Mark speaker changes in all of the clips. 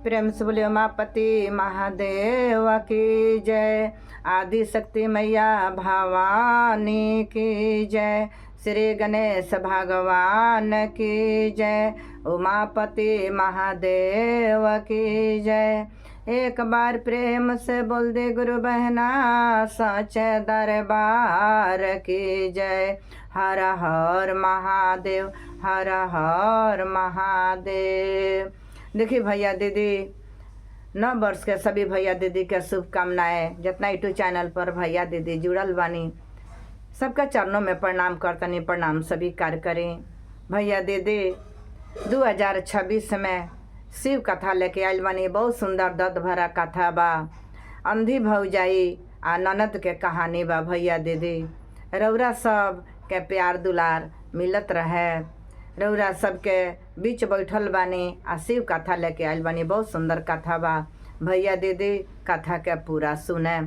Speaker 1: प्रेम से बोले उमापति महादेव की जय। आदि शक्ति मैया भवानी की जय। श्री गणेश भगवान की जय। उमापति महादेव की जय। एक बार प्रेम से बोल दे गुरु बहना सच्चे दरबार की जय। हर हर महादेव, हर हर महादेव। देखिए भैया दीदी, 9 वर्ष के सभी भैया दीदी के शुभकामनाएं। जितना यूट्यूब चैनल पर भैया दीदी जुड़ल बानी सबका चरणों में प्रणाम करतनी, प्रणाम स्वीकार करें। भैया दीदी 2026 में शिव कथा लेके आयल बानी। बहुत सुंदर दर्द भरा कथा बा। अंधी भौजाई आ ननद के कहानी बा। भैया दीदी रौरा सब के प्यार दुलार मिलत रहे। रौरा सबके बीच बैठल बानी आ शिव कथा लेके आयल बानी। बहुत सुंदर कथा बा। भैया दीदी कथा के पूरा सुने।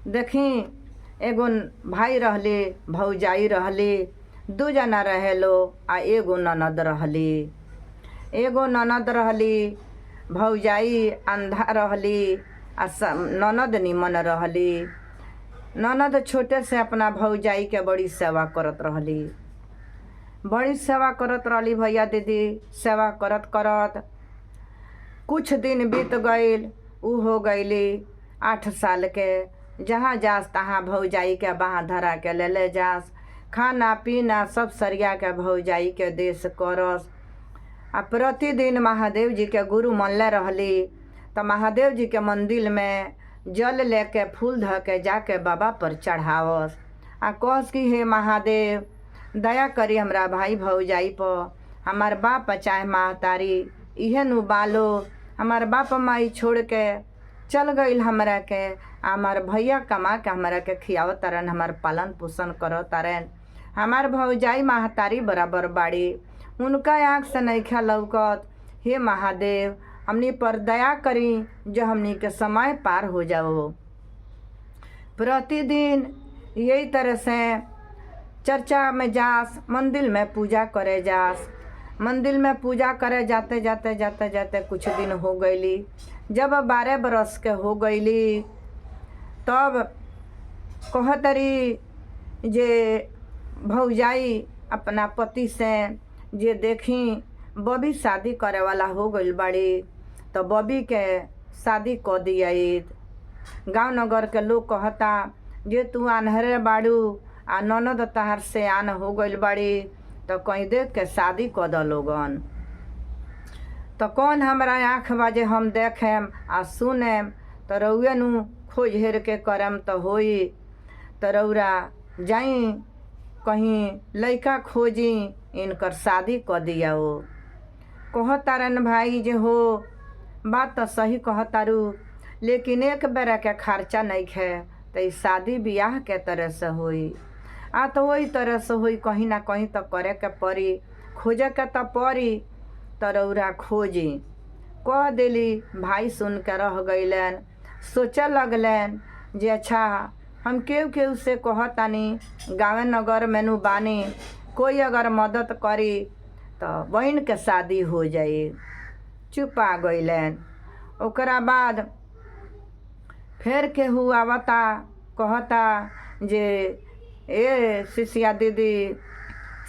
Speaker 1: देखी एगो भाई रहली, भौजाई रहली, 2 जना रहे लो आ एगो ननद रहली। एगो ननद रहली, भौजाई अंधा रहली आ ननद निमन रहली। ननद छोटे से अपना भौजाई के बड़ी सेवा करत रहली, बड़ी सेवा करत रहली। भैया दीदी सेवा करत करत कुछ दिन बीत गईल। ऊ हो गईली 8 साल के। जहाँ जास तहाँ भौजाई के बाँह धरा के ले जास। खाना पीना सब सरिया के भौजाई के देश करस। आ प्रतिदिन महादेव जी के गुरु मनले रहली तो महादेव जी के मंदिर में जल लेके फूल ध के जाके बाबा पर चढ़ावस। आ कहस कि हे महादेव दया करी हमरा भाई भौजाई पर। हमार बाप चाहे महतारी इहे नु बालो। हमार बाप माई छोड़ के चल गईल हमरा के। हमार भैया कमा के हमरा के खियाव तारन, हमार पालन पोषण करो तारन। हमार भौजाई महतारी बराबर बाड़ी, उनका आँख से नइखे लौकत। हे महादेव हमनी पर दया करी जो हमनी के समय पार हो जाओ। प्रतिदिन यही तरह से चर्चा में जास, मंदिर में पूजा करे जास। मंदिर में पूजा करे जाते जाते जाते जाते कुछ दिन हो गईली। जब 12 बरस के हो गईली तब कहतरी जे भौजाई अपना पति से जे देखी बबी शादी करे वाला हो गईल बाड़ी तो बबी के शादी क दियाई। गांव नगर के लोग कहता जे तू आन्हरे बाड़ू आ ननद तहार से आन हो गईल बाड़ी तो कहीं देख के शादी क द लोगन। तो कौन हमारा आँख बाजे हम देखेम आ सुनेम तो रउए नु खोज हेर के करम तो होई। तो रउरा जाई कहीं लइका खोजी इनकर शादी क दियाओ। कहतारन भाई जे हो बात तो सही कहतारू, लेकिन एक बेरा के खर्चा नहीं खे तो ई शादी ब्याह के तरह से होई। आ तो वही तरह से होई, कहीं ना कहीं तो करे के पड़ी, खोजे के तो पड़ी। तो रउरा खोजी कह दिली। भाई सुन के रह गईलन। सोचे लगलन जे अच्छा हम केहू से कहतानी गाँव नगर में नु बानी, कोई अगर मदद करी तो बहन के शादी हो जाए। चुपा गईलन। ओकरा बाद फिर केहू आवता कहता जे ए शिष्या दीदी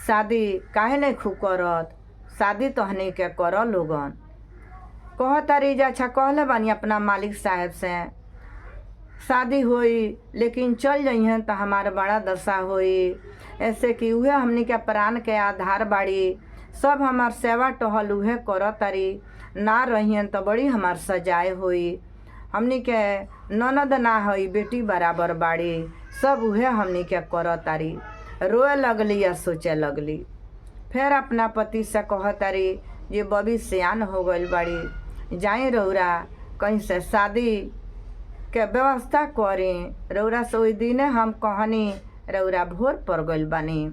Speaker 1: शादी काहे नहीं खूब करत, शादी तो हनी के कर लोगन। कहतारी जे अच्छा कहले बानी अपना मालिक साहब से शादी होई, लेकिन चल जइहन तो हमार बड़ा दशा होई। ऐसे कि उहे हमनी के प्राण के आधार बाड़ी। सब हमार सेवा टहल उहे करतारी, ना रहियन तो बड़ी हमार सजाए होई। हमनी के ननद ना होई, बेटी बराबर बाड़ी। सब उहे हमनी के करतारी। रोए लगली या सोचे लगली। फिर अपना पति से कहतारी जे बबी सियान हो गईल बाड़ी, जाई रउरा कहीं से शादी के व्यवस्था करी। रउरा से ओई दिने हम कहनी रउरा भोर पर गईल बानी।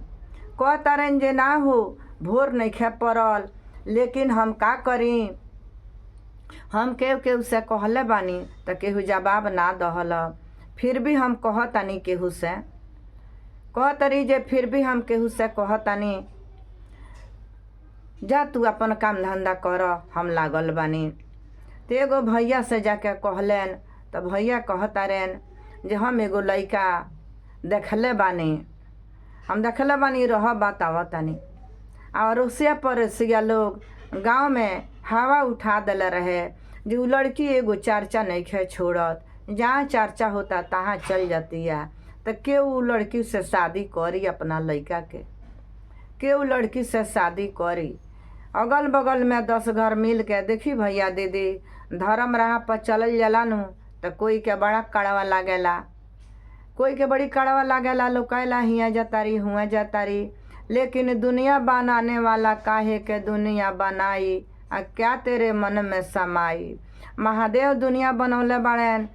Speaker 1: कहतारन जे ना हो भोर नइखे पड़ल, लेकिन हम का करी। हम केहू से कहले बानी तो केहू जवाब ना दहल। फिर भी हम कहतानी केहू से, कहतरी जे फिर भी हम केहू से कहतानी जा तू अपन काम धंधा कर, हम लागल बानी। तो एगो भैया से जाके कहलन, तो भैया कहतारन जे हम एगो लइका देखले बानी, हम देखले बानी, रह बतावतानी। और उसिया पड़ोसिया लोग गांव में हवा उठा दिले रहे जे उ लड़की एगो चर्चा नहीं छोड़त, जहाँ चर्चा होता तहाँ चल जाती है। तो के उ लड़की से शादी करी अपना लड़का के उ लड़की से शादी करी। अगल बगल में 10 घर मिल के देखी भैया दीदी धर्म राह पर चल जाला नु तो कोई के बड़ा कड़वा लागेला, कोई के बड़ी कड़वा लागेला, लोग कहला हियाँ जातारी हुआ जातारी। लेकिन दुनिया बनाने वाला काहे के दुनिया बनाई, आ क्या तेरे मन में समाई। महादेव दुनिया बनौले बाड़ेन,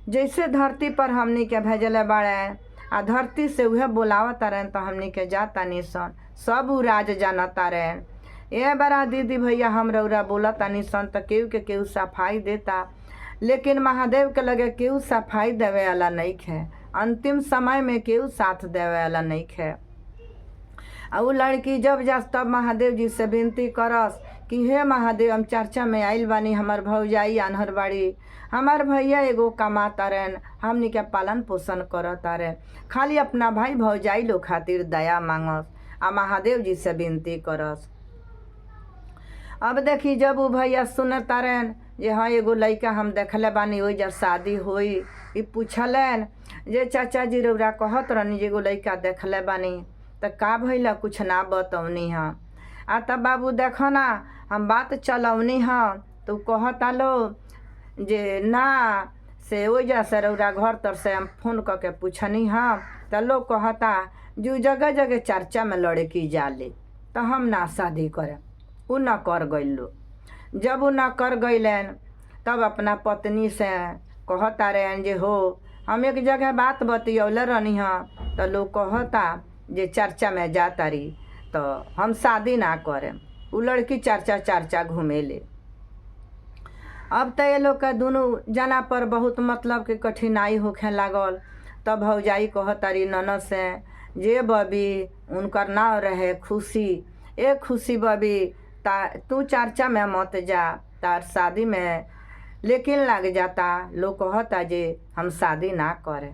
Speaker 1: जैसे धरती पर हमनी के भेजले बाड़ेन, आ धरती से उहे बोलावता रहन तो हमनी के जाता निसन, सब उ राज जानता रहन। ए बड़ा दीदी भैया हम रौरा बोलता निसन तो केहू के केहू सफाई देता, लेकिन महादेव के लगे केहू सफाई देवे वाला नहीं है, अंतिम समय में केहू साथ देवे वाला नहीं है। आ उ लड़की जब जास तब महादेव जी से विनती करस कि हे महादेव हम चर्चा में आइल बानी, हमार भौजाई आन्हर बाड़ी, हमार भैया एगो कमाता रहन, हमनी के पालन पोषण करता रहे, खाली अपना भाई भौजाई लोग खातिर दया मांगस आ महादेव जी से विनती करस। अब देखी जब उ भैया सुनता रहन जे हाँ एगो लइका हम देखले बानी, ओइ जब शादी होई, ई पूछलन जे चाचा जी रौरा कहत रहनी जे एगो लइका देखले बानी, तो का भइला कुछ ना बतौनी हाँ। आ तब बाबू देखो ना हम बात चलौनी हाँ, तो कहता लो जे ना से ओइजा से रौरा घर तर से हम फोन करके पूछनी हाँ, तो लोग कहता जो जगह जगह चर्चा में लड़की जाले, तो हम ना शादी करे। उ न कर गइलो, जब उ न कर गइलन तब अपना पत्नी से कहता रहन जे हो हम एक जगह बात बतियौले रहनी हाँ, तो लोग कहता जे चर्चा में जाता रही तो हम शादी ना करें। उ लड़की चर्चा घूमेले। अब तो ये लोग का दोनों जना पर बहुत मतलब के कठिनाई होखे लागल। तब भौजाई कहतारी ननद से जे बबी उनकर नाव रहे खुशी, ए खुशी बबी तू चर्चा में मत जा, तार शादी में लेकिन लग जाता। लोग कहता जे हम शादी ना करे।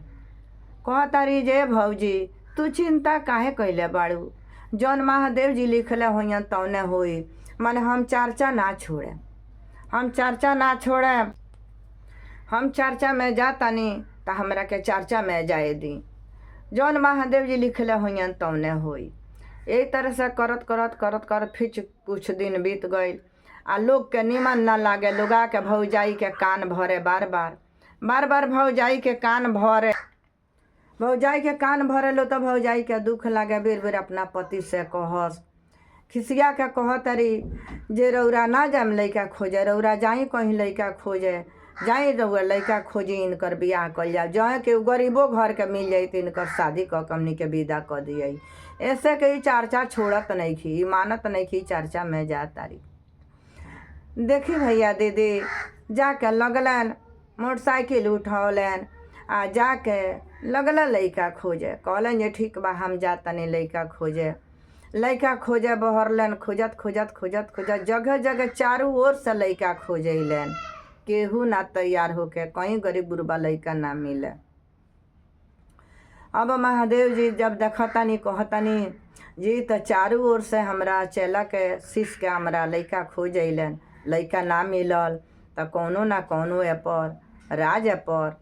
Speaker 1: कहतारी जे भौजी तू चिंता काहे कैले बाड़ू, जौन महादेव जी लिखले होइयन तौने होई, माने हम चर्चा ना छोड़े, हम चर्चा ना छोड़े, हम चर्चा में जातानी तो हमरा के चर्चा में जाए दी, जौन महादेव जी लिखले होइयन तौने होई। यही तरह से करत करत करत करत फिर कुछ दिन बीत गई आ लोग के निमन ना लागे, लोगा के भौजाई के कान भरे, बार बार भौजाई के कान भरे, भौजाई के कान भरे लो तो भौजाई के दुख लागे। बेर बेर अपना पति से कहस, खिसिया के कहतरी जे रौरा ना जाम लइका खोजे, रौरा जाई कहीं लइका खोजे, जाई रउआ लइका खोजी, इनकर बियाह कल जाए, जहाँ के गरीबो घर के मिल जाई तो इनकर शादी क हमनी के विदा कर दिए। ऐसे के चर्चा छोड़त नहीं खी, मानत नहीं खी, चर्चा में जा तारी। देखी भैया दीदी जाके लगलन मोटरसाइकिल उठौलन आ जाके लगल लइका खोजे, कहलन जे ठीक बा हम जातनी लइका खोजे। लइका खोजे बहरलन, खोजत खोजत खोजत खोजत जगह जगह चारों ओर से लइका खोजैलन, केहू ना तैयार होके, कहीं गरीब गुरबा लइका ना मिले। अब महादेव जी जब देखतानी कहतानी जी तो चारों ओर से हमरा चेला के शिष्य के हमरा लइका खोजैलन, लइका ना मिलल तो कौनो ना कौनो ए पर राज ए पर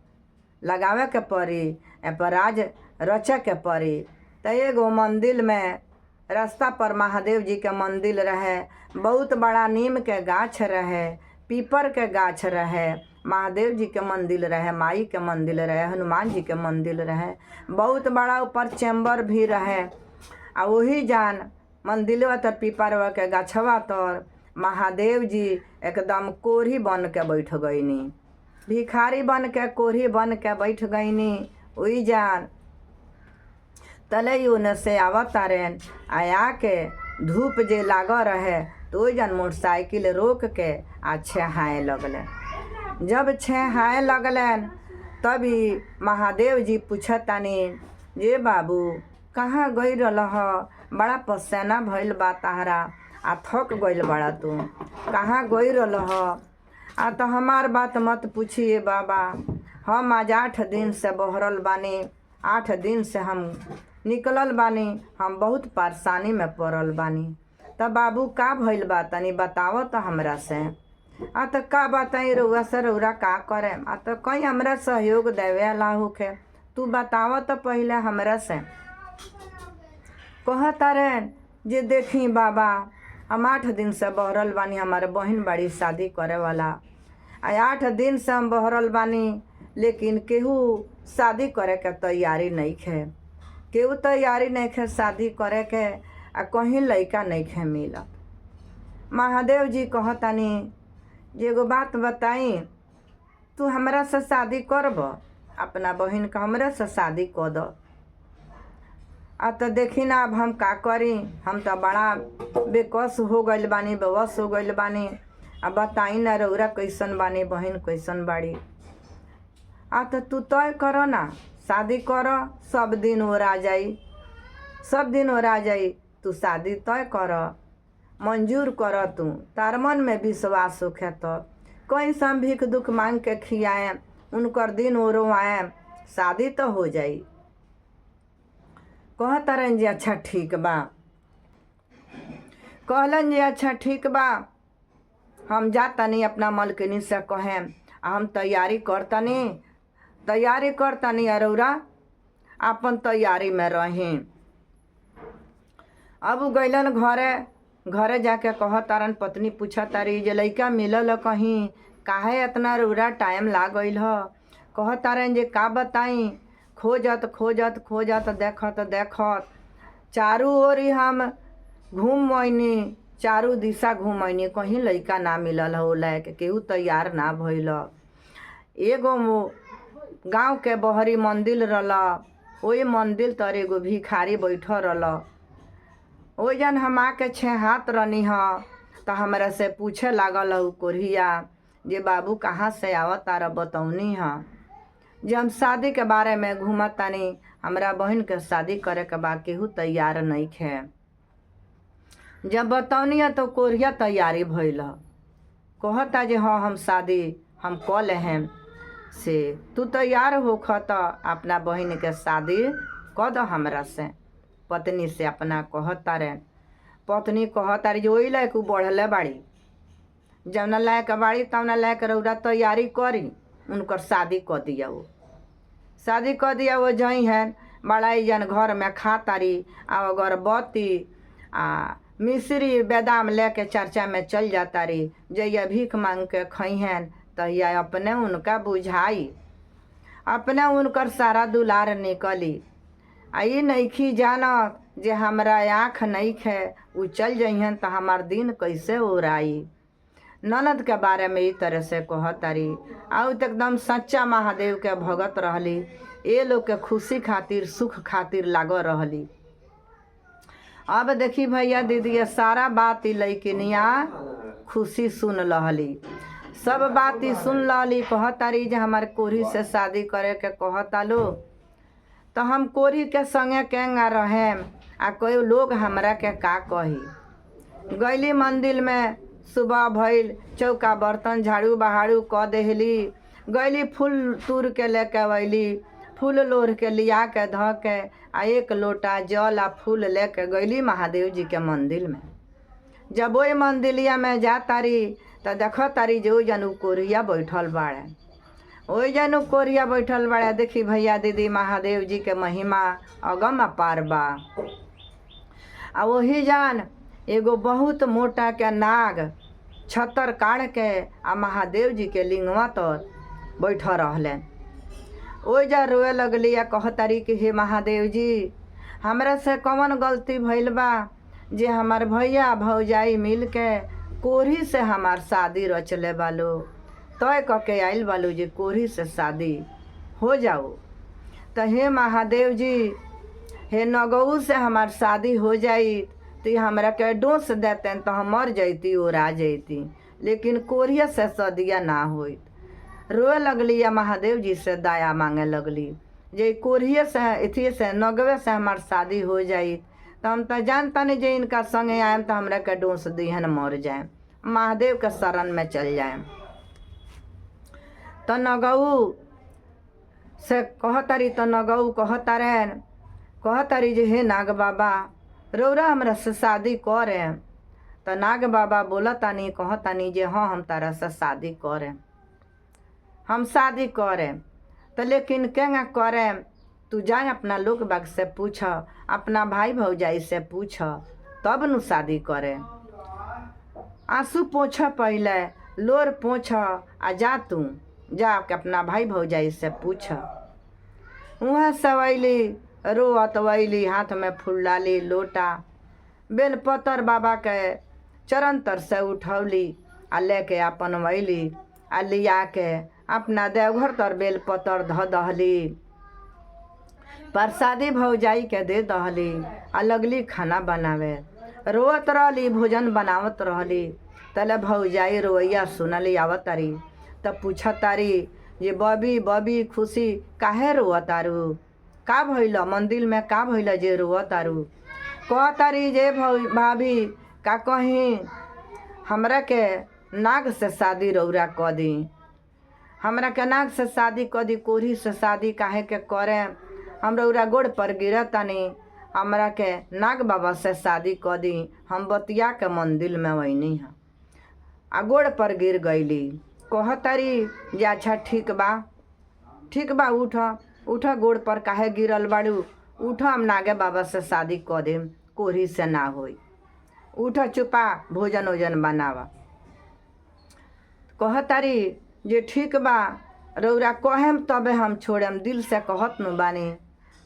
Speaker 1: लगावे के पड़ी, ए पर राज रचे के पड़ी। तो एगो मंदिर में रास्ता पर महादेव जी के मंदिर रहे, बहुत बड़ा नीम के गाछ रहे, पीपर के गाछ रहे, महादेव जी के मंदिर रहे, माई के मंदिर रहे, हनुमान जी के मंदिर रहे, बहुत बड़ा ऊपर चैम्बर भी रहे। आ वही जान मंदिरवा तर पीपरवा के गाछवा तर महादेव जी एकदम कोढ़ी बन के बैठ गईनी, भिखारी बन के कोढ़ी बन के बैठ गईनी। वही जान तले उन से आवतारन, आया के धूप जे लाग रहे तो वही जान मोटरसाइकिल रोक के आ छेहाए लगले। जब छेहाए लगलन तभी महादेव जी पूछतानी जे बाबू कहाँ गई रह, बड़ा पसेना भइल बा तहरा, आ थक गइल बड़ा तू, कहाँ गई रह। तो हमार बात मत पूछिए बाबा, हम आज 8 दिन से बहरल बानी, 8 दिन से हम निकलल बानी, हम बहुत परेशानी में पड़ल बानी। तब बाबू का भइल बा तनी बताओ तो हमरा से। तो का बताई रउआ से, रउरा का करे। तो कहीं हमरा सहयोग देवे वाला होखे, तू बताव तो पहले हमरा से। कहता रे जे देखी बाबा, हम 8 दिन से बहरल बानी, हमारे बहन बड़ी शादी करे वाला। 8 दिन से हम बहरल बानी, लेकिन केहू शादी करे के तैयारी नहीं खे, केहू तैयारी नहीं खे शादी करे के, कहीं लड़का नहीं खे मिलत। महादेव जी कहतानी जे एगो बात बताई, तू हमरा से शादी करब, अपना बहन का हमरा से शादी कर दो। तो देखी ना अब हम का करी, हम तो बड़ा बेकस हो गइल बानी, बेवस हो गइल बानी। अब बताई ना रउरा कैसन बानी, बहन कैसन बाड़ी। तो तू तय करो ना, शादी करो, सब दिन ओरा जाई, सब दिन ओरा जाई। तू शादी तय कर, मंजूर कर, तू तार मन में विश्वास होखे तो कहीं से हम भीख दुख मांग के खियाए, उनकर दिन ओरवाए, शादी तो हो जाई। कहतरन जी अच्छा ठीक बा, कहलन जी अच्छा ठीक बा, हम जातनी अपना मलकिनी से कहें, हम तैयारी करतनी अरौरा अपन तैयारी में रहें। अब गइलन घरे जाके कहतारन, पत्नी पूछा तारी जे लइका मिलल कहीं, काहे इतना रउरा टाइम लाग गइल ह। कहतारन जे का बताई, खोजत देखत चारू ओरी हम घूमनी, चारू दिशा घूमनी, कहीं लइका ना मिलल हो, लायक केहू तैयार ना भइल। एगो गांव के बहरी मंदिर रहल, ओई मंदिर तर एगो भिखारी बैठल रहल। ओ जन हम आके 6 हाथ रहनी ह, तो हमरा से पूछे लागल उ कोरिया जे बाबू कहाँ से आवत तारा, बतौनी ह जे हम शादी के बारे में घूमतानी, हमरा बहन के शादी करे के बा, केहू तैयार नहीं खे। जब बतौनी है तो कोरिया तैयारी भइल, कहता जे हाँ हम शादी हम कऽ लेहेम, से तू तैयार होख त अपना बहन के शादी कऽ दो हमरा से। पत्नी से अपना कहता रे, पत्नी कहता रे जे ओई लायक बढ़ले बाड़ी, जौना लायक बाड़ी तौना लायक रउरा तैयारी करी, उनकर शादी कऽ दिया। वो शादी कऽ दिया, वो जई है बड़ा जन घर में खातारी, अगरबत्ती मिश्री बेदाम लेके चर्चा में चल जाता रही। जैया भीख मांग के खई हैं तहिया अपने उनका बुझाई, अपने उनकर सारा दुलार निकली। आई नईखी जानत जे हमरा आँख नहीं खे, उ चल जइहन तो हमार दिन कैसे ओराई। ननद के बारे में ई तरह से कहतारी, आउ तो एकदम सच्चा महादेव के भगत रहली, ये लोग के खुशी खातिर सुख खातिर लाग रहली। अब देखी भैया दीदी, ये सारा बात ही लइकिनिया खुशी सुन लहली, सब बात ही सुन लहली। कहतारी जे हमारे कोरी से शादी करे के कहता लो, तो हम कोरी के संगे केंगा रहें, कोई लोग हमरा के का कही। गईली मंदिर में, सुबह भइल, चौका बर्तन झाड़ू बहाड़ू क देहली, गईली फूल तूर के लेके अवैली, फूल लोढ़ के लिया के ध के 1 लोटा जल फूल लेके गईली महादेव जी के मंदिर में। जब वही मंदिलिया में जा तारी तो देख तारी जो जनू कोरिया बैठल बाड़े, वही जनू कोरिया बैठल बाड़े। देखी भैया दीदी, महादेव जी के महिमा अगम अपार बा। वही जान एगो बहुत मोटा के नाग छतर काढ़ के महादेव जी के लिंगवा तर बैठ रहले। ओ जा रोए लगली, कहतारी कि हे महादेव जी, हमरा से कौन गलती भइल बा जे हमार भैया भौजाई मिल के कोरी से हमार शादी रचले बालो, तय क के आइल बालो जे कोरी से शादी हो जाओ। तो हे महादेव जी, हे नगऊ से हमार शादी हो जाई तो हमरा के डोस देते तो हम मर जैती, ओरा जैती, लेकिन कोरिया से सदिया ना होइत। रोए लगली या महादेव जी से दया मांगे लगली जे कोरिया से इथी से नगवे से हमार शादी हो जाई, तो हम तो जानता नहीं जे इनका संगे आएम तो हमरा के डोस दिहन मर जाए, महादेव के शरण में चल जाए। तो नगऊ से कहतारी, तो नगऊ कहतारी जे हे नाग बाबा रौरा हमरा से शादी करे। तो नाग बाबा बोलतानी कहतानी जे हाँ हम तारा से शादी करे, हम शादी करे। तो लेकिन केंगा करे, तू जाए अपना लोग बाग से पूछ, अपना भाई भौजाई से पूछ, तब नु शादी करे। आंसू पोछ पहले, लोर पोछ, आ जा तू जाके अपना भाई भौजाई से पूछ। वहाँ सवैली रोअत वैली, हाथ में फूल डाली लोटा, बेलपतर बाबा के चरण तर से उठौली आ लेके अपन वैली आ लिया के अपना देवघर तर बेलपतर ध दहली, प्रसादी भौजाई के दे दहली आ लगली खाना बनावे। रोअत रहली, भोजन बनावत रहली। तले भौजाई रोइया सुनली आवतारी, तब पूछतारी जे बबी बबी खुशी काहे रोअतारू, का भइल मंदिर में, का भइल जे रोअतारू। कहतारी जे भाभी का कहीं हमरा के नाग से शादी रौरा क दी, हमरा के नाग से शादी क दी, कोढ़ी से शादी काहे के करे, हम रौरा गोड़ पर गिरतानी, हमरा के नाग बाबा से शादी क दी। हम बतिया के मंदिर में वैनी है आ गोड़ पर गिर गईली। कहतारी जे अच्छा ठीक बा उठ उठ, गोड़ पर काहे गिरल बाड़ू, उठ हम नागे बाबा से शादी क देम, कोढ़ी से ना होई, उठ चुपा भोजन ओजन बनावा। कहतारी जे ठीक बा रौरा कहेम तबे हम छोड़ेम, दिल से कहत नु बानी।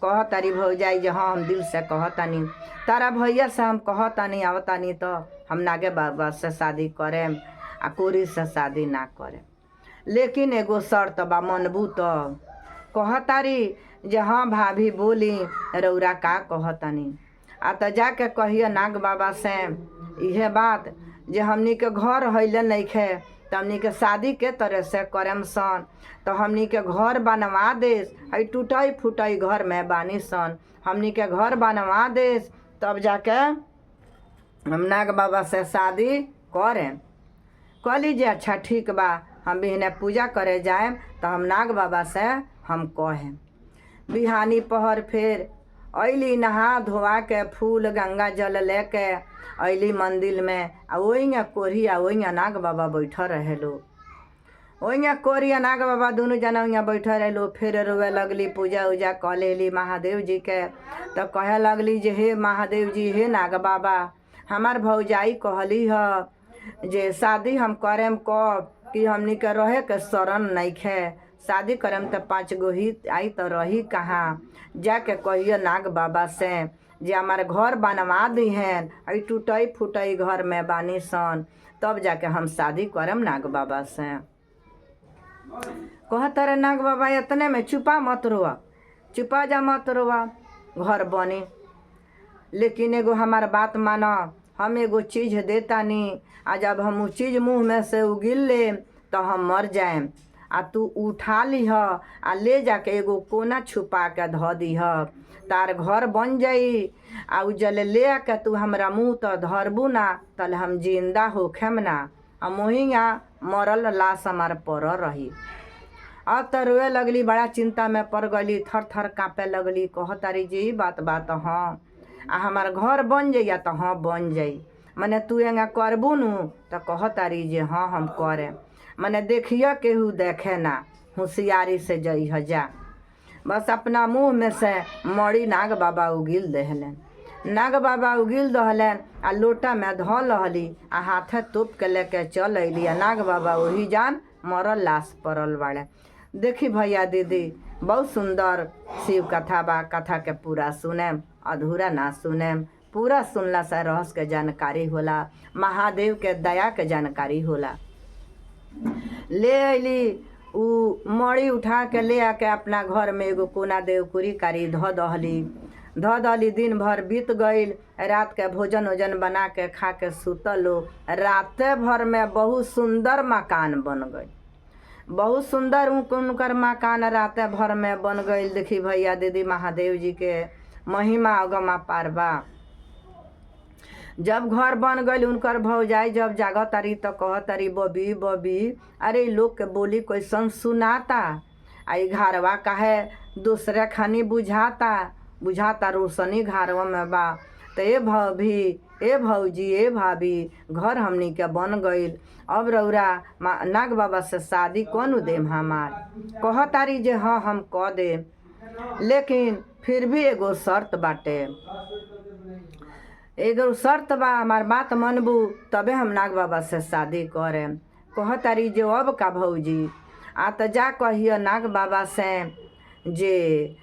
Speaker 1: कहतारी भौजाई जे हाँ हम दिल से कहतानी, तारा भैया से हम कहतानी आवतानी तो हम नागे बाबा से शादी करेम आ कोढ़ी से शादी ना करेम। लेकिन एगो शर्त बा, मनबू तो। कहतारी जे हाँ भाभी बोली रौरा का कहतानी। आ तो जाके कहिए नाग बाबा से इहे बात जे हमनी के घर हइले नइखे, तो हमनी के शादी के तरह से करेम सन, तो हमनी के घर बनवा देस, हई टूटई फूटई घर में बानी सन, हमनी के घर बनवा देस, तब जाके हम नाग बाबा से शादी करें। कहली जे अच्छा ठीक बा, हम बिहने पूजा करे जाएम तो हम नाग बाबा से हम कहें। बिहानी पहर फिर अली नहा धोवा के फूल गंगा जल लेके अली मंदिर में, आ वही कोढ़ी आ वही नाग बाबा बैठ रहे लो, वही कोढ़ी आ नाग बाबा दोनों जना वहाँ बैठ रहे लो। फिर रोवे लगली, पूजा उजा कह लेली महादेव जी के, तो कहे लगली जे हे महादेव जी, हे नाग बाबा हमार भौजाई कहली ह जे शादी हम करेम कब कि हमनी के रहे के शरण नइखे, शादी करेम तो 5 गो ही आई तो रही कहाँ। जाके कहिए नाग बाबा से जे हमार घर बनवा दी हैं, आई टूटई फूटई घर में बानी सन, तब जाके हम शादी करम नाग बाबा से। कहतरे नाग बाबा इतने में चुपा मत रोआ, चुपा जा मत रोआ, घर बनी। लेकिन एगो हमार बात माना, हम एगो चीज़ देतानी, आ जब हम उ चीज़ मुँह में से उगिल ले तो हम मर जाएम, आ तू उठा लीह आ ले जाके एगो कोना छुपा के धो दीह, तार घर बन जाई। आ उ जले ले आके तू हमरा मुँह तो धरबू ना, तल हम जिंदा होखेम ना, आ मोहिया मरल लाश हमार पर रही। अब तो रोए लगली, बड़ा चिंता में पड़ गली, थर थर काँपे लगली। कहतारी जी बात हाँ, आ हमार घर बन जाइया तो हाँ बन जाई, मने तू एंगा करबू नु, तो कहतारी जे हाँ हम करे, मने देखिए केहू देखे ना, होशियारी से जइह जा। बस अपना मुँह में से मड़ी नाग बाबा उगिल दहलन, नाग बाबा उगिल दहलन आ लोटा में धो लहली, आ हाथे तोप के लेके चल अली। नाग बाबा वही जान मरल लाश पड़ल बाड़े। देखी भैया दीदी, बहुत सुंदर शिव कथा बा, कथा के पूरा सुनेम, अधूरा ना सुनेम, पूरा सुनला से रहस्य के जानकारी होला, महादेव के दया के जानकारी होला। ले अली उ मड़ी उठा के ले आके अपना घर में एगो कोना देवकुरी कारी धो दहली। दिन भर बीत गईल, रात के भोजन ओजन बना के खा के सुतलो। राते भर में बहुत सुंदर मकान बन गई, बहुत सुंदर उनकर मकान राते भर में बन गई। देखी भैया दीदी, महादेव जी के महिमा अगमा पार बा। जब घर बन गई उनकर भौजाई जब जागत तारी तो कहत तारी बबी बबी अरे लोग के बोली कैसन सुनाता आई घरवा काहे दूसरे खानी बुझाता रोशनी घरवा में बा। तो ए भाभी ए भौजी ए भाभी घर हमनी के बन गईल, अब रौरा नाग बाबा से शादी कौन देम हमार। कह तारी जे हाँ हम कह देम, लेकिन फिर भी एगो शर्त बाटे, एगो शर्त बा, हमार बात मनबू तबे हम नाग बाबा से शादी करें। कह तारी जे अब का भौजी आ तो जा कहिए नाग बाबा से जे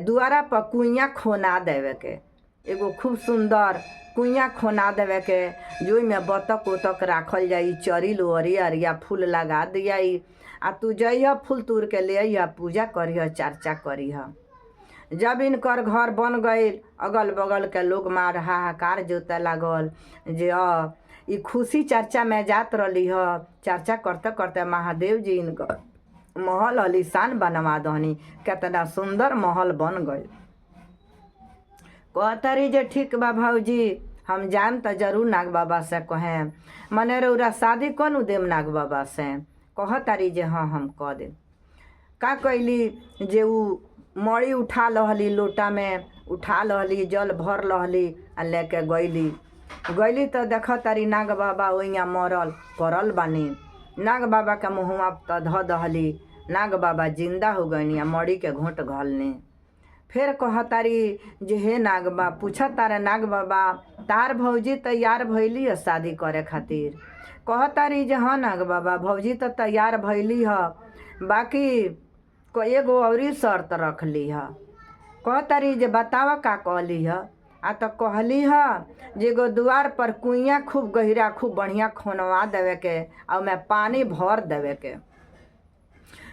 Speaker 1: दुआरा पर कुइया खोना देवे के, एगो खूब सुंदर कुइया खोना देवे के, जो में बतक उतक राखल जाई, चरी लोहरी अरिया फूल लगा दियाई, आ तू जइह फूल तूर के ले अइह, पूजा करिह चर्चा करिह। जब इनकर घर बन गई अगल बगल के लोग मार हाहाकार जोते लागल जे ई खुशी चर्चा में जात रही ह। चर्चा करते करते महादेव जी इनकर महल आलीशान बनवा दहनी, कितना सुंदर महल बन गई। कहतरी जे ठीक बा भौजी हम जाम तो जरूर नाग बाबा से कहें, मने रौरा शादी कौन देम नाग बाबा से। कहतरी जे हाँ हम कह देम। का कैली जे ऊ मड़ी उठा लहली, लोटा में उठा लहली, जल भर लहली आ लेके गईली तो देख तारी नाग बाबा वहीं मरल पड़ल बानी। नाग बाबा के मुँहवा तो ध दहली, नाग बाबा जिंदा हो गईनी, मड़ी के घोंट घलने। फिर कह तारी जे हे नाग बाबा, पूछत तारे नाग बाबा तार भौजी तैयार भैली है शादी करे खातिर। कह तारी जे हाँ नाग बाबा भौजी तो तैयार भैली है, बाकी को एगो औरी शर्त रख ली है। कह तारी जे बतावा का कहली है। आ तो कहली है जे एगो द्वार पर कुइया खूब गहिरा खूब बढ़िया खोनवा देवे के, और में पानी भर देवे के,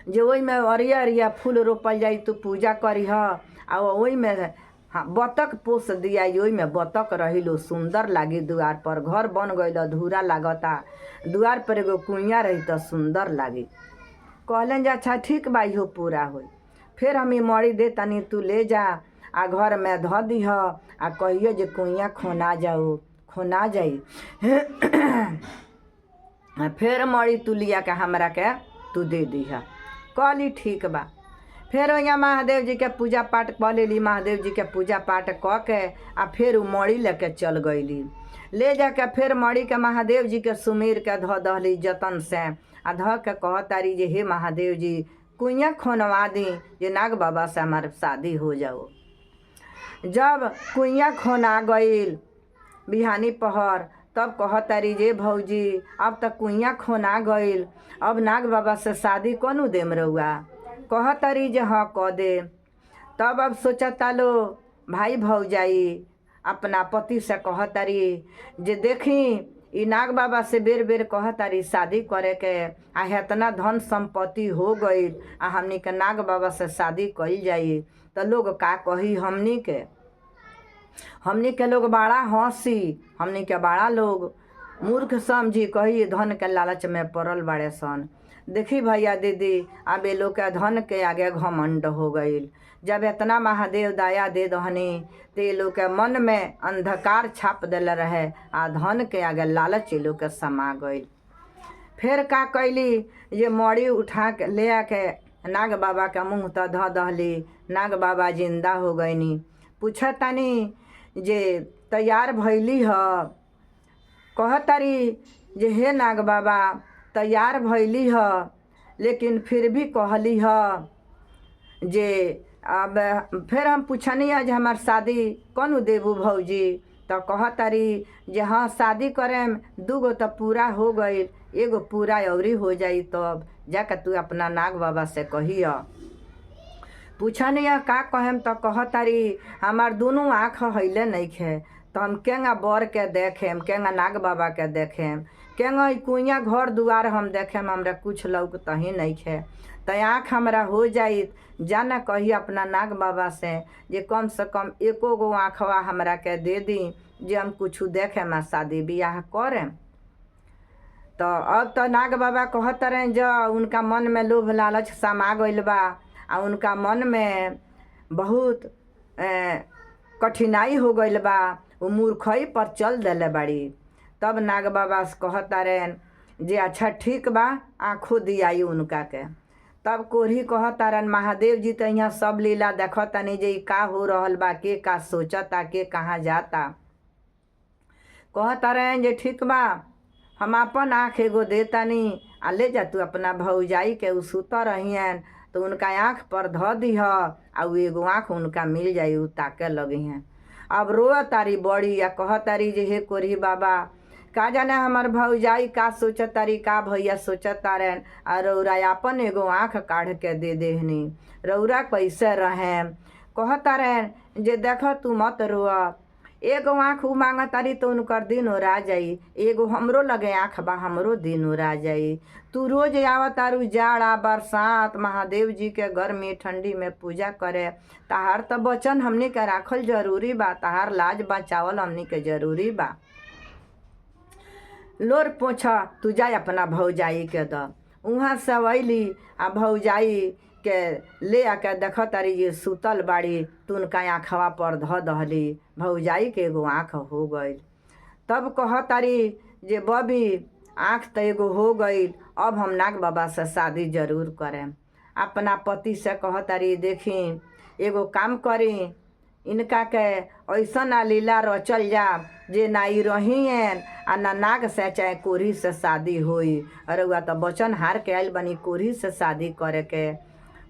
Speaker 1: जे वही में अरिया अरिया फूल रोपल जाई, तू पूजा करी है। आ वही में हाँ बतख पोस दिया, वही में बतख रही लो, सुंदर लागी। द्वार पर घर बन गई अधूरा लागता, द्वार पर एगो कुइया रही तो सुंदर लागी। कहलन जे अच्छा ठीक बा इहो पूरा होई। फिर हम मड़ी दे तनी तू ले जा आ घर में ध दीह, आ कहिए जे कुइया खोना जाई। फिर मड़ी तू लिया के हमरा के तू दे दीह। कहली ठीक बा। फिर यहाँ महादेव जी के पूजा पाठ कऽ लेली, महादेव जी के पूजा पाठ कऽ के आ फिर उ मड़ी लेके चल गईली। ले जाके फिर मड़ी के महादेव जी के सुमीर के ध दहली जतन से, आ ध के कह तारी जे हे महादेव जी कुइया खोनवा दी जे नाग बाबा से हमार शादी हो जाओ। जब कुइया खोना गईल बिहानी पहर, तब कह तारी जे भौजी अब तक कुइया खोना गईल, अब नाग बाबा से शादी कौन देम रउआ। कह तारी जे हाँ कह दे। तब अब सोचता लो भाई भौजाई अपना पति से कह तारी जे देखी ई नाग बाबा से बेर बेर कह तारी शादी करे के, आ इतना धन संपत्ति हो गई, आ हमनी के नाग बाबा से शादी कइल जाई तो लोग का कही, हमनी के लोग बड़ा हंसी, हमनी के बड़ा लोग मूर्ख समझी, कही धन के लालच में पड़ल बड़े सन। देखी भैया दीदी अब ये लोग के धन के आगे घमंड हो गई। जब इतना महादेव दया दे दहनी तो ये लोग के मन में अंधकार छाप दिल रहे, आ धन के आगे लालच ये लोग के समा गई। फिर का कैली ये मड़ी उठा के ले आके नाग बाबा के मुँह तो ध दहली, नाग बाबा जिंदा हो गईनी। पूछतानी जे तैयार भैली ह। कहतारी जे हे नाग बाबा तैयार भैली ह, लेकिन फिर भी कहली ह जे अब फिर हम पूछनी है जे हमार शादी कौन देबू भौजी। तो कहतारी जे हाँ शादी करेम, दूगो तो पूरा हो गई, एगो पूरा औरी हो जाई, तब जाकर तू अपना नाग बाबा से कहिए। पूछनी है का कहेम, तो कहतारी हमार दोनों आँख हईले नहीं खे, तो हम केंगा बर के देखेम, केंगा नाग बाबा के देखेम, केंगा कुइया घर दुआर हम देखेम, हमरा कुछ लौकत ही नहीं खे। तो आँख हमरा हो जाई, जाना कही अपना नाग बाबा से जे कम से कम एको गो आँखवा हमरा के दे दी, जे हम कुछ देखेम आ शादी बियाह करें। तो अब तो नाग बाबा कहत रहे जो उनका मन में लोभ लालच समा गइल बा, आ उनका मन में बहुत कठिनाई हो गइल बा। वो मूर्खई पर चल देले बाड़ी। तब नाग बाबा से कहतारन जे अच्छा ठीक बा, आँखों दियाई उनका के। तब कोढ़ी कहतारन महादेव जी तो यहाँ सब लीला देखतानी जे का हो रहल बा, के का सोचता, के कहाँ जाता। कहतारन जे ठीक बा, हम अपन आँख एगो देतानी, आ ले जा तू अपना भौजाई के, उ सुत रहियन तो उनका आँख पर धऽ दीह, आ उ एगो आँख उनका मिल जाई, उ ताके लगी हैं। अब रोआ तारी बड़ी या कह तारी जे हे कोढ़ी बाबा, का जाने हमार भौजाई का सोचत तारी, का भैया सोचत तारन, आ रौरा अपन एगो आँख काढ़ के दे देहनी, रौरा कैसे रहें। कहतारन जे देख तू मत रोआ, एगो आँख उ मांगत तारी तो उनकर दिन ओरा जाई, एगो हमरो लगे आँख बा, हमरो दिन ओरा जाई। तू रोज आवत तारू जाड़ा बरसात महादेव जी के गर्मी ठंडी में पूजा करे, तहार तो बचन हमनी के राखल जरूरी बा, तहार लाज बचावल हमनी के जरूरी बा। लोर पोछा तू जाए अपना भौजाई के द। वहाँ से अली आ भौजाई के ले आके देख तारी ये सुतल बाड़ी, तू उनका आँखवा पर धऽ दहली, भौजाई के एगो आँख हो गई। तब कह तारी जे बबी आँख तो एगो हो गई, अब हम नाग बाबा से शादी जरूर करें। अपना पति से कह तारी देखी एगो काम करी, इनका के ऐसा लीला रचल जा जे ना ई रहीन आ ना नाग से चाहे कोढ़ी से शादी होई। अरे हुआ तो बचन हार के आयल बनी कोढ़ी से शादी करे के,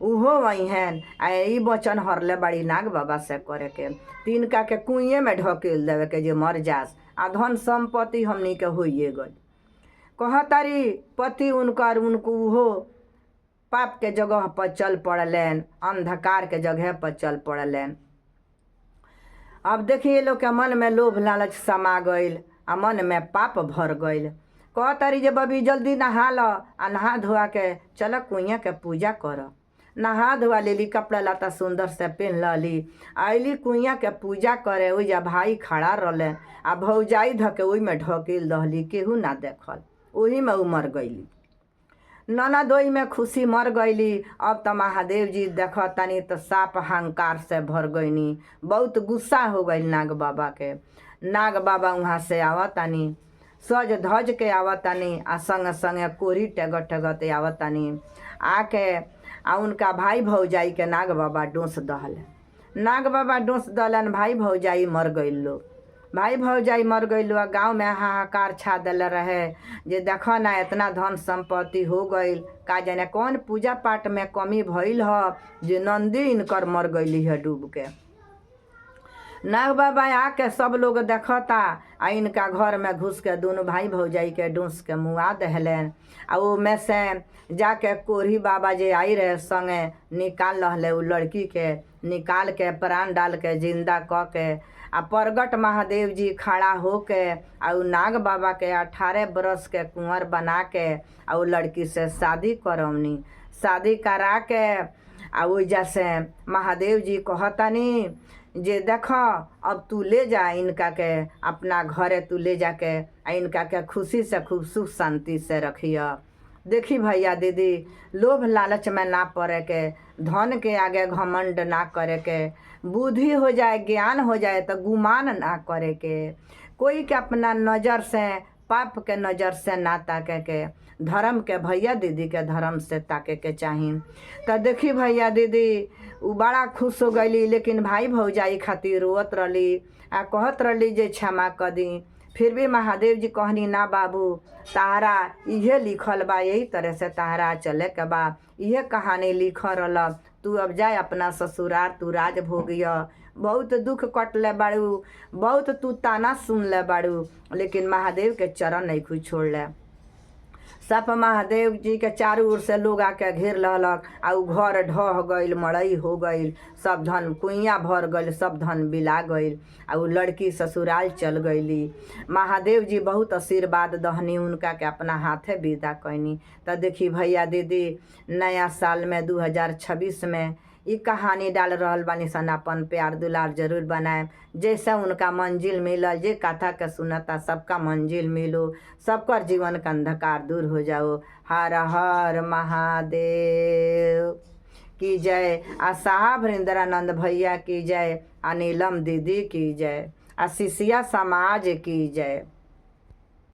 Speaker 1: उहो वही हैं आ ई बचन हरले बड़ी नाग बाबा से करे के, तिनका के कुएं में ढकेल देवे के जे मर जास, आ धन संपत्ति हमनी के होइए गई। कहतारी पति उनकर उनको उहो पाप के जगह पर चल पड़लेन, अंधकार के जगह पर चल पड़लेन। अब देखिए लोग के मन में लोभ लालच समा गईल, आ मन में पाप भर गईल। कहतारी जे बबी जल्दी नहा ल, आ नहा धोआ के चल कुइया के पूजा कर। नहा धोआ लेली, कपड़ा लता सुंदर से पहन लली, आइली कुइया के पूजा करे। ओइजा भाई खड़ा रहले, आ भौजाई धके ओहि में ढकेल दहली, केहू ना देखल, ओही में उ मर गईली। ननद ओहि में खुशी मर गईली। अब तो महादेव जी देख तनी तो साप अहंकार से भर गईनी, बहुत गुस्सा हो गई नाग बाबा के। नाग बाबा वहाँ से आवतानी, सज धज के आवतानी, आ संग संगे कोरी टेगत टेगत आवतानी। आके आ उनका भाई भौजाई के नाग बाबा डोस दहल। नाग बाबा डोस दलन, भाई भौजाई मर गई लोग, भाई भौजाई मर गई लोग। गाँव में हाहाकार छा दिल रहे जे देख ना इतना धन संपत्ति हो गई, का जाने कौन पूजा पाठ में कमी भइल ह जे नंदी इनकर मर गईली है डूब के। नाग बाबा आके सब लोग देखता, आ इनका घर में घुस के दोनों भाई भौजाई के डूस के मुआ दहलन। आ वो में से जाके कोढ़ी बाबा जे आई रहे संगे निकाल रहले, उ लड़की के निकाल के प्राण डाल के जिंदा क के, आ प्रगट महादेव जी खड़ा होके आ उ नाग बाबा के 18 बरस के कुंवर बना के आ उ लड़की से शादी करवनी। शादी करा के आ ओइजा से महादेव जी कहतनी जे देख अब तू ले जा इनका के अपना घरे, तू ले जाके आ इनका के खुशी से खूब सुख शांति से रखिया। देखी भैया दीदी, लोभ लालच में ना पड़े के, धन के आगे घमंड ना करे के, बुद्धि हो जाए ज्ञान हो जाए तो गुमान ना करे के, कोई के अपना नज़र से पाप के नज़र से ना ताके के, धर्म के भैया दीदी के धर्म से ताके के चाही। तो देखी भैया दीदी उ बड़ा खुश हो गईली, लेकिन भाई भौजाई खातिर रोत रही आ कहत रही जे क्षमा कर दी। फिर भी महादेव जी कहनी ना बाबू, तारा इहे लिखल बा, यही तरह से तारा चले के बा, इहे कहानी लिखल रहा। तू अब जाए अपना ससुराल, तू राज भोगिया। बहुत दुख कटले बाड़ू, बहुत तू ताना सुन ले बाड़ू, लेकिन महादेव के चरण नहीं कुछ छोड़ ले। सब महादेव जी के चारों ओर से लोग आके घेर लहलक, आ उ घर ढह गईल, मड़ई हो गईल, सब धन कुइया भर गईल, सब धन बिला गईल, आ उ लड़की ससुराल चल गईली। महादेव जी बहुत आशीर्वाद दहनी उनका के अपना हाथे विदा कैनी। तो देखी भैया दीदी, नया साल में 2026 में ई कहानी डाल रहल बानी सन, अपन प्यार दुलार जरूर बनाए। जैसे उनका मंजिल मिलल, जे कथा के सुनता सबका मंजिल मिलो, सबकर जीवन का अंधकार दूर हो जाओ। हर हर महादेव की जय। आ साहब हरिंद्रानंद भैया की जय, अनिलम दीदी की जय। आ शिष्या समाज की जय।